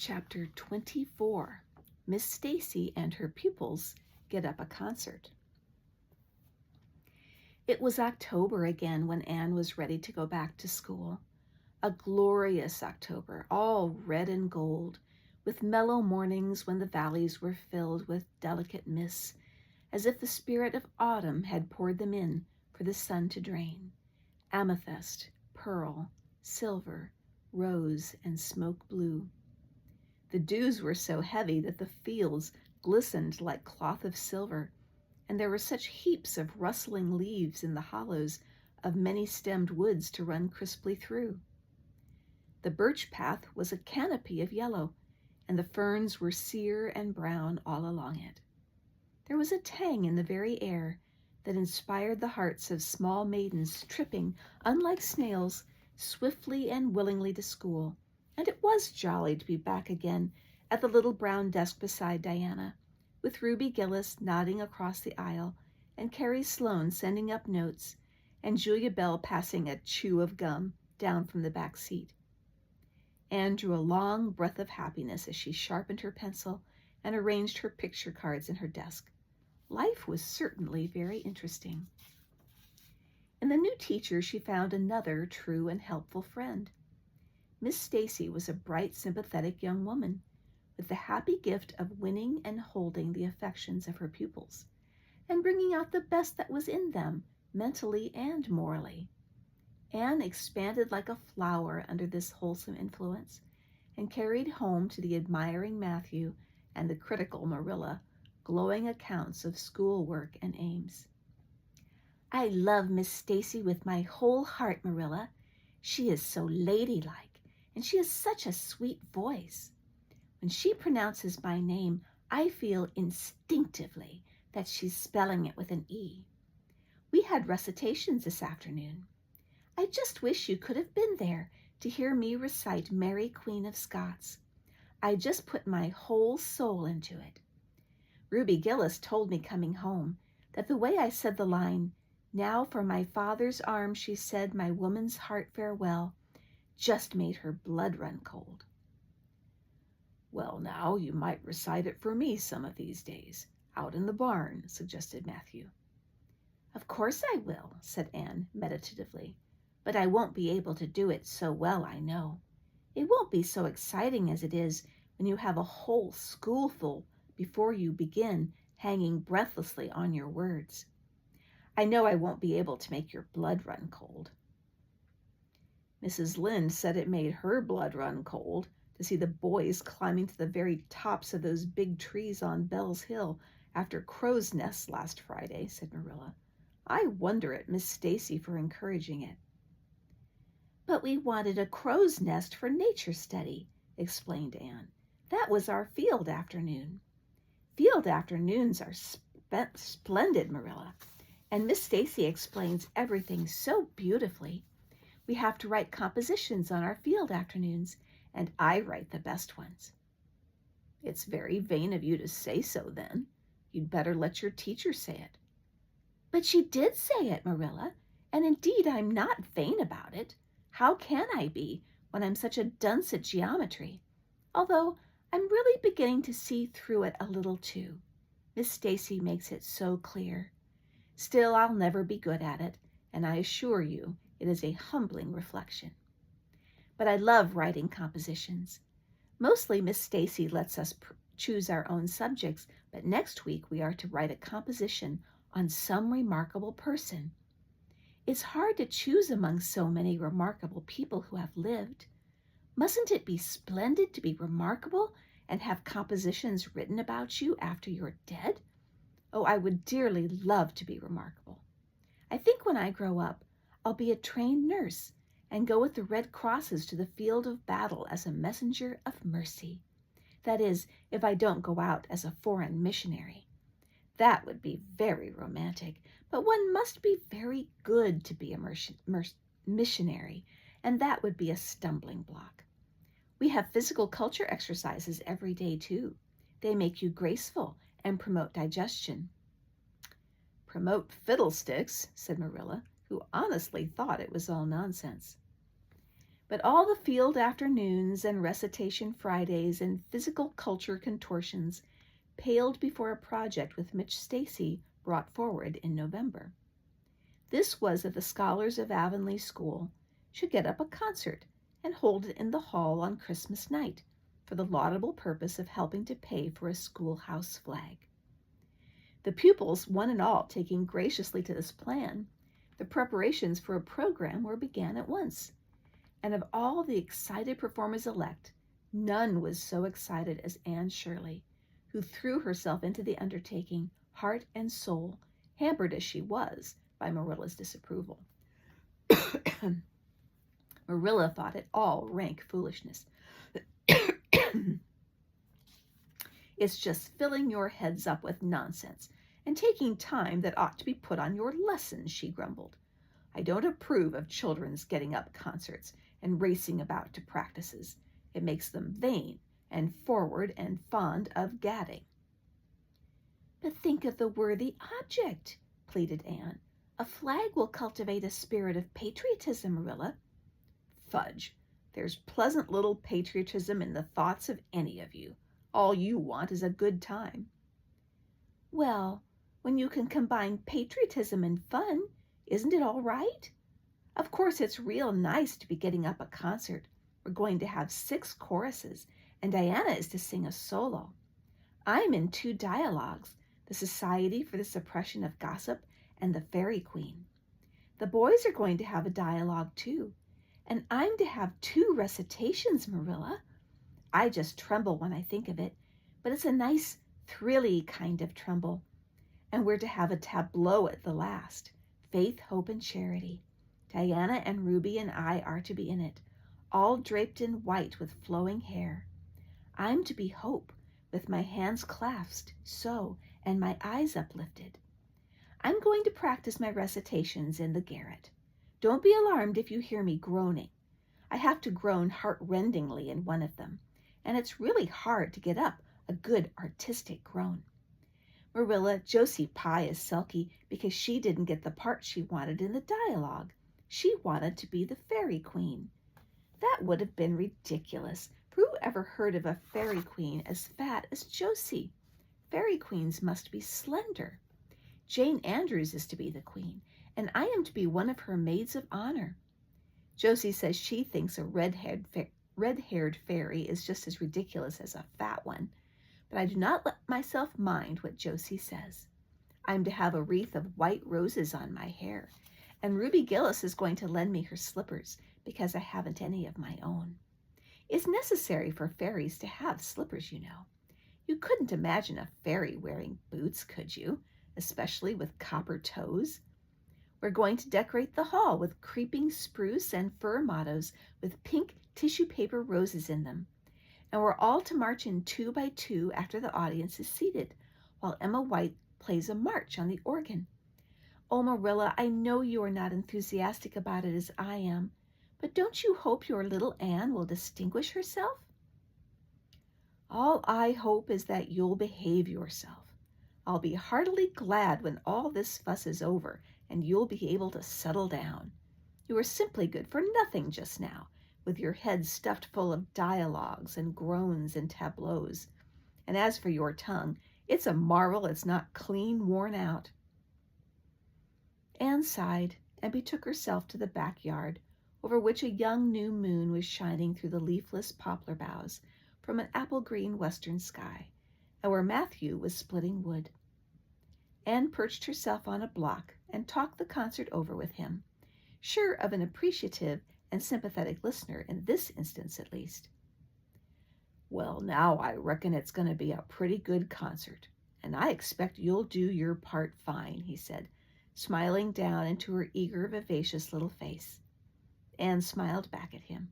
Chapter 24. Miss Stacy and her pupils get up a concert. It was October again when Anne was ready to go back to school. A glorious October, all red and gold, with mellow mornings when the valleys were filled with delicate mists, as if the spirit of autumn had poured them in for the sun to drain. Amethyst, pearl, silver, rose, and smoke blue. The dews were so heavy that the fields glistened like cloth of silver, and there were such heaps of rustling leaves in the hollows of many-stemmed woods to run crisply through. The birch path was a canopy of yellow, and the ferns were sere and brown all along it. There was a tang in the very air that inspired the hearts of small maidens tripping, unlike snails, swiftly and willingly to school, and it was jolly to be back again at the little brown desk beside Diana, with Ruby Gillis nodding across the aisle, and Carrie Sloane sending up notes, and Julia Bell passing a chew of gum down from the back seat. Anne drew a long breath of happiness as she sharpened her pencil and arranged her picture cards in her desk. Life was certainly very interesting. In the new teacher, she found another true and helpful friend. Miss Stacy was a bright, sympathetic young woman with the happy gift of winning and holding the affections of her pupils and bringing out the best that was in them, mentally and morally. Anne expanded like a flower under this wholesome influence and carried home to the admiring Matthew and the critical Marilla glowing accounts of schoolwork and aims. "I love Miss Stacy with my whole heart, Marilla. She is so ladylike, and she has such a sweet voice. When she pronounces my name, I feel instinctively that she's spelling it with an E. We had recitations this afternoon. I just wish you could have been there to hear me recite Mary Queen of Scots. I just put my whole soul into it. Ruby Gillis told me coming home that the way I said the line, 'Now for my father's arms,' she said, 'my woman's heart farewell,' just made her blood run cold." "Well, now, you might recite it for me some of these days, out in the barn," suggested Matthew. "Of course I will," said Anne meditatively, "but I won't be able to do it so well, I know. It won't be so exciting as it is when you have a whole schoolful before you begin hanging breathlessly on your words. I know I won't be able to make your blood run cold." Mrs. Lynde said it made her blood run cold to see the boys climbing to the very tops of those big trees on Bell's Hill after crow's nests last Friday, said Marilla. "I wonder at Miss Stacy for encouraging it." "But we wanted a crow's nest for nature study," explained Anne. "That was our field afternoon." "Field afternoons are splendid, Marilla, and Miss Stacy explains everything so beautifully. We have to write compositions on our field afternoons, and I write the best ones." "It's very vain of you to say so, then. You'd better let your teacher say it." "But she did say it, Marilla, and indeed I'm not vain about it. How can I be when I'm such a dunce at geometry? Although I'm really beginning to see through it a little too. Miss Stacy makes it so clear. Still, I'll never be good at it, and I assure you it is a humbling reflection. But I love writing compositions. Mostly Miss Stacy lets us choose our own subjects, but next week we are to write a composition on some remarkable person. It's hard to choose among so many remarkable people who have lived. Mustn't it be splendid to be remarkable and have compositions written about you after you're dead? Oh, I would dearly love to be remarkable. I think when I grow up, I'll be a trained nurse and go with the Red Crosses to the field of battle as a messenger of mercy. That is, if I don't go out as a foreign missionary. That would be very romantic, but one must be very good to be a missionary, and that would be a stumbling block. We have physical culture exercises every day, too. They make you graceful and promote digestion." "Promote fiddlesticks," said Marilla, who honestly thought it was all nonsense. But all the field afternoons and recitation Fridays and physical culture contortions paled before a project with which Stacy brought forward in November. This was that the scholars of Avonlea School should get up a concert and hold it in the hall on Christmas night for the laudable purpose of helping to pay for a schoolhouse flag. The pupils, one and all, taking graciously to this plan, the preparations for a program were began at once. And of all the excited performers-elect, none was so excited as Anne Shirley, who threw herself into the undertaking, heart and soul, hampered as she was by Marilla's disapproval. Marilla thought it all rank foolishness. It's just filling your heads up with nonsense and taking time that ought to be put on your lessons, she grumbled. I don't approve of children's getting up concerts and racing about to practices. It makes them vain and forward and fond of gadding. But think of the worthy object, pleaded Anne. A flag will cultivate a spirit of patriotism, Marilla. Fudge. There's pleasant little patriotism in the thoughts of any of you. All you want is a good time. Well, when you can combine patriotism and fun, isn't it all right? Of course, it's real nice to be getting up a concert. We're going to have 6 choruses, and Diana is to sing a solo. I'm in 2 dialogues, the Society for the Suppression of Gossip and the Fairy Queen. The boys are going to have a dialogue too, and I'm to have 2 recitations, Marilla. I just tremble when I think of it, but it's a nice, thrilly kind of tremble. And we're to have a tableau at the last, Faith, Hope, and Charity. Diana and Ruby and I are to be in it, all draped in white with flowing hair. I'm to be Hope, with my hands clasped, so, and my eyes uplifted. I'm going to practice my recitations in the garret. Don't be alarmed if you hear me groaning. I have to groan heart-rendingly in one of them, and it's really hard to get up a good artistic groan. Marilla, Josie Pye is sulky because she didn't get the part she wanted in the dialogue. She wanted to be the Fairy Queen. That would have been ridiculous, for who ever heard of a Fairy Queen as fat as Josie? Fairy Queens must be slender. Jane Andrews is to be the queen, and I am to be one of her maids of honor. Josie says she thinks a red-haired fairy is just as ridiculous as a fat one, but I do not let myself mind what Josie says. I'm to have a wreath of white roses on my hair, and Ruby Gillis is going to lend me her slippers because I haven't any of my own. It's necessary for fairies to have slippers, you know. You couldn't imagine a fairy wearing boots, could you? Especially with copper toes. We're going to decorate the hall with creeping spruce and fir mottos with pink tissue paper roses in them. And we're all to march in 2 by 2 after the audience is seated, while Emma White plays a march on the organ. Oh, Marilla, I know you are not enthusiastic about it as I am, but don't you hope your little Anne will distinguish herself? All I hope is that you'll behave yourself. I'll be heartily glad when all this fuss is over and you'll be able to settle down. You are simply good for nothing just now, with your head stuffed full of dialogues and groans and tableaus. And as for your tongue, it's a marvel it's not clean worn out. Anne sighed and betook herself to the backyard, over which a young new moon was shining through the leafless poplar boughs from an apple-green western sky, and where Matthew was splitting wood. Anne perched herself on a block and talked the concert over with him, sure of an appreciative and sympathetic listener in this instance at least. Well, now I reckon it's going to be a pretty good concert, and I expect you'll do your part fine, he said, smiling down into her eager, vivacious little face. Anne smiled back at him.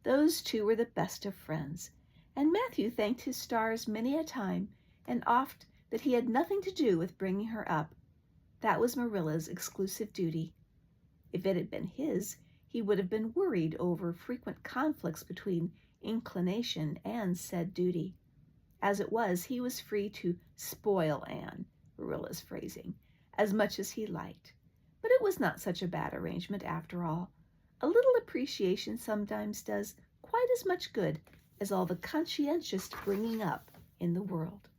Those two were the best of friends, and Matthew thanked his stars many a time and oft that he had nothing to do with bringing her up. That was Marilla's exclusive duty. If it had been his, he would have been worried over frequent conflicts between inclination and said duty. As it was, he was free to spoil Anne, Marilla's phrasing, as much as he liked. But it was not such a bad arrangement after all, A little appreciation sometimes does quite as much good as all the conscientious bringing up in the world.